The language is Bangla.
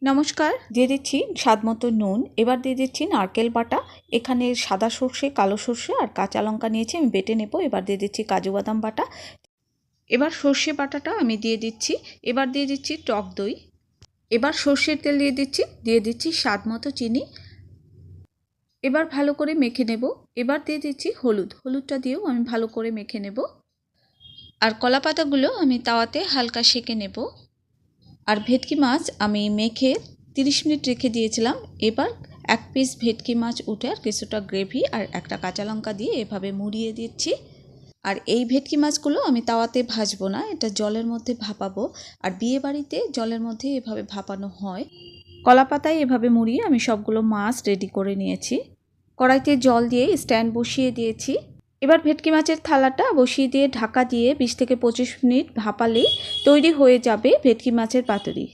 নমস্কার, দিয়ে দিচ্ছি স্বাদমতো নুন। এবার দিয়ে দিচ্ছি নারকেল বাটা। এখানে সাদা সর্ষে, কালো সর্ষে আর কাঁচা লঙ্কা নিয়েছি, আমি বেটে নেব। এবার দিয়ে দিচ্ছি কাজু বাদাম বাটা। এবার সর্ষে বাটাটা আমি দিয়ে দিচ্ছি। এবার দিয়ে দিচ্ছি টক দই। এবার সর্ষের তেল দিয়ে দিচ্ছি স্বাদমতো চিনি। এবার ভালো করে মেখে নেব। এবার দিয়ে দিচ্ছি হলুদটা দিয়েও আমি ভালো করে মেখে নেব। আর কলা পাতাগুলো আমি তাওয়াতে হালকা সেঁকে নেব। আর ভেটকি মাছ আমি মেখে 30 মিনিট রেখে দিয়েছিলাম। এবার এক পিস ভেটকি মাছ উঠে আর কিছুটা গ্রেভি আর একটা কাঁচা লঙ্কা দিয়ে এভাবে মুড়িয়ে দিচ্ছি। আর এই ভেটকি মাছগুলো আমি তাওয়াতে ভাজবো না, এটা জলের মধ্যে ভাপাবো। আর বিয়ে বাড়িতে জলের মধ্যে এভাবে ভাপানো হয়। কলা পাতায় এভাবে মুড়িয়ে আমি সবগুলো মাছ রেডি করে নিয়েছি। কড়াইতে জল দিয়ে স্ট্যান্ড বসিয়ে দিয়েছি। এবার ভেটকি মাছের থালাটা বসিয়ে দিয়ে ঢাকা দিয়ে 20 থেকে 25 মিনিট ভাপালেই তৈরি হয়ে যাবে ভেটকি মাছের পাতুরি।